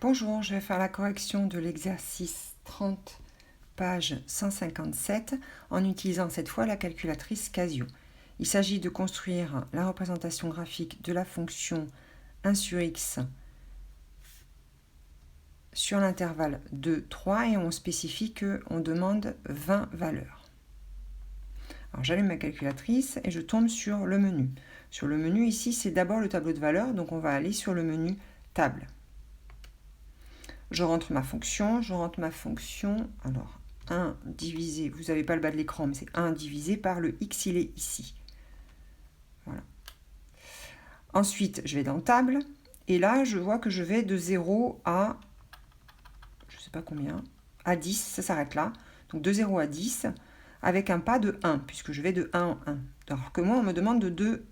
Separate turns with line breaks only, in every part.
Bonjour, je vais faire la correction de l'exercice 30, page 157, en utilisant cette fois la calculatrice Casio. Il s'agit de construire la représentation graphique de la fonction 1 sur x sur l'intervalle 2, 3 et on spécifie qu'on demande 20 valeurs. Alors j'allume ma calculatrice et je tombe sur le menu. Sur le menu ici, c'est d'abord le tableau de valeurs, donc on va aller sur le menu table. Je rentre ma fonction, alors 1 divisé, vous n'avez pas le bas de l'écran, mais c'est 1 divisé par le x, il est ici. Voilà. Ensuite, je vais dans table, et là, je vois que je vais de 0 à, je ne sais pas combien, à 10, ça s'arrête là. Donc de 0 à 10, avec un pas de 1, puisque je vais de 1 en 1. Alors que moi, on me demande de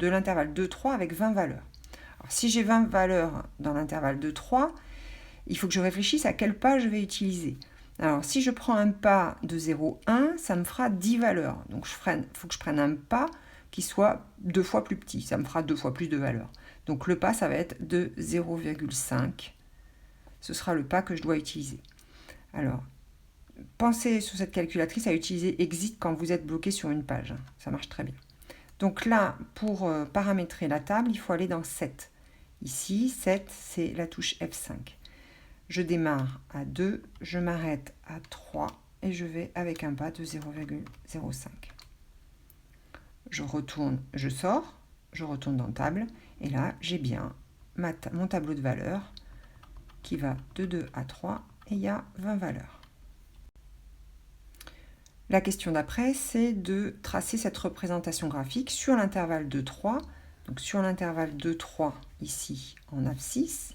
l'intervalle 2, 3 avec 20 valeurs. Alors, si j'ai 20 valeurs dans l'intervalle 2, 3, il faut que je réfléchisse à quel pas je vais utiliser. Alors, si je prends un pas de 0, 1, ça me fera 10 valeurs. Donc, il faut que je prenne un pas qui soit 2 fois plus petit. Ça me fera 2 fois plus de valeurs. Donc, le pas, ça va être de 0,5. Ce sera le pas que je dois utiliser. Alors, pensez sur cette calculatrice à utiliser Exit quand vous êtes bloqué sur une page. Ça marche très bien. Donc là, pour paramétrer la table, il faut aller dans 7. Ici, 7, c'est la touche F5. Je démarre à 2, je m'arrête à 3 et je vais avec un pas de 0,05. Je retourne, je sors, je retourne dans table et là j'ai bien mon tableau de valeurs qui va de 2 à 3 et il y a 20 valeurs. La question d'après, c'est de tracer cette représentation graphique sur l'intervalle de 3. Donc sur l'intervalle de 3 ici en abscisse.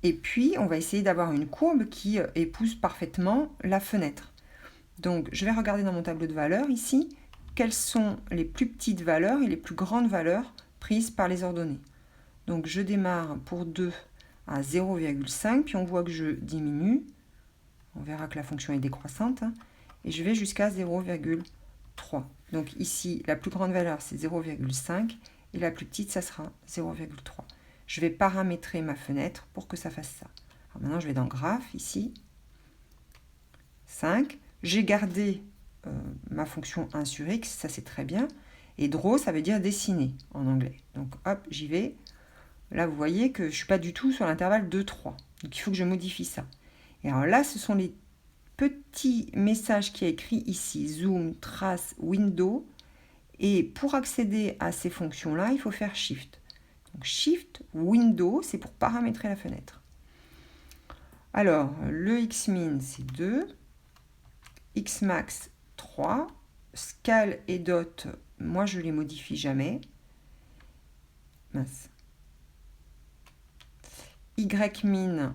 Et puis, on va essayer d'avoir une courbe qui épouse parfaitement la fenêtre. Donc, je vais regarder dans mon tableau de valeurs ici, quelles sont les plus petites valeurs et les plus grandes valeurs prises par les ordonnées. Donc, je démarre pour 2 à 0,5, puis on voit que je diminue. On verra que la fonction est décroissante. Et je vais jusqu'à 0,3. Donc, ici, la plus grande valeur, c'est 0,5, et la plus petite, ça sera 0,3. Je vais paramétrer ma fenêtre pour que ça fasse ça. Alors maintenant, je vais dans Graphe, ici, 5. J'ai gardé ma fonction 1 sur x, ça c'est très bien. Et draw, ça veut dire dessiner en anglais. Donc hop, j'y vais. Là, vous voyez que je ne suis pas du tout sur l'intervalle 2, 3. Donc il faut que je modifie ça. Et alors là, ce sont les petits messages qui est écrit ici, zoom, trace, window. Et pour accéder à ces fonctions-là, il faut faire Shift. Donc Shift, Window, c'est pour paramétrer la fenêtre. Alors, le Xmin, c'est 2. Xmax, 3. Scale et Dot, moi, je ne les modifie jamais. Mince. Ymin,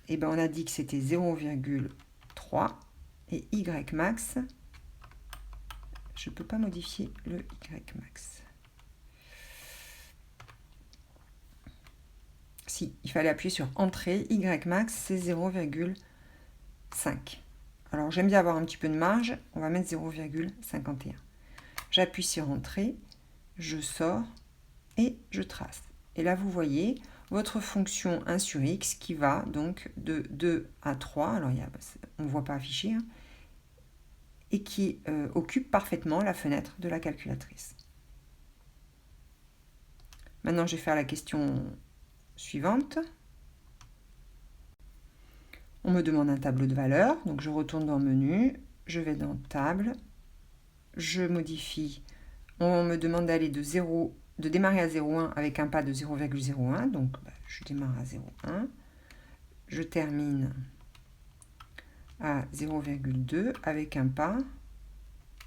eh ben, on a dit que c'était 0,3. Et Ymax, je ne peux pas modifier le Ymax. Si, il fallait appuyer sur Entrée. Ymax, c'est 0,5. Alors, j'aime bien avoir un petit peu de marge. On va mettre 0,51. J'appuie sur Entrée, je sors et je trace. Et là, vous voyez votre fonction 1 sur x qui va donc de 2 à 3. Alors, on ne voit pas affiché. Hein, et qui occupe parfaitement la fenêtre de la calculatrice. Maintenant, je vais faire la question suivante. On me demande un tableau de valeurs, donc je retourne dans le menu, je vais dans Table, je modifie, on me demande d'aller de démarrer à 0,1 avec un pas de 0,01, donc je démarre à 0,1, je termine à 0,2 avec un pas.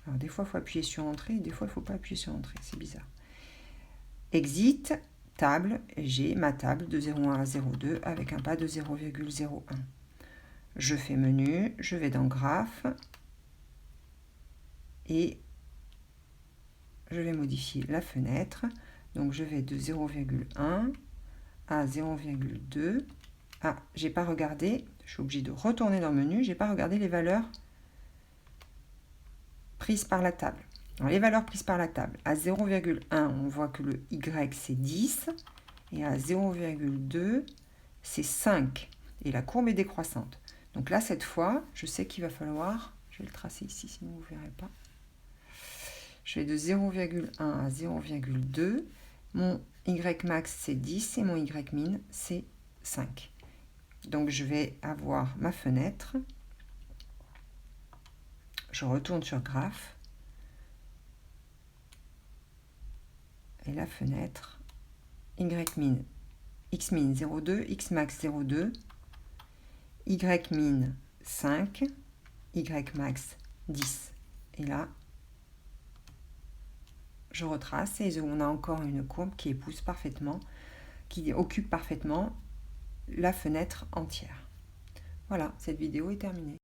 Alors des fois il faut appuyer sur Entrée, des fois il ne faut pas appuyer sur Entrée, c'est bizarre. Exit, table, j'ai ma table de 0,1 à 0,2 avec un pas de 0,01. Je fais menu, je vais dans Graphe et je vais modifier la fenêtre. Donc je vais de 0,1 à 0,2. Ah, j'ai pas regardé, je suis obligée de retourner dans le menu, j'ai pas regardé les valeurs prises par la table. Alors, les valeurs prises par la table, à 0,1, on voit que le Y c'est 10 et à 0,2, c'est 5. Et la courbe est décroissante. Donc là, cette fois, je sais qu'il va falloir, je vais le tracer ici, sinon vous ne verrez pas. Je vais de 0,1 à 0,2. Mon Y max, c'est 10 et mon Y min, c'est 5. Donc, je vais avoir ma fenêtre. Je retourne sur graphe. Et la fenêtre, Y min, X min 0,2, X max 0,2, Y min 5, Y max 10. Et là, je retrace et on a encore une courbe qui épouse parfaitement, qui occupe parfaitement la fenêtre entière. Voilà, cette vidéo est terminée.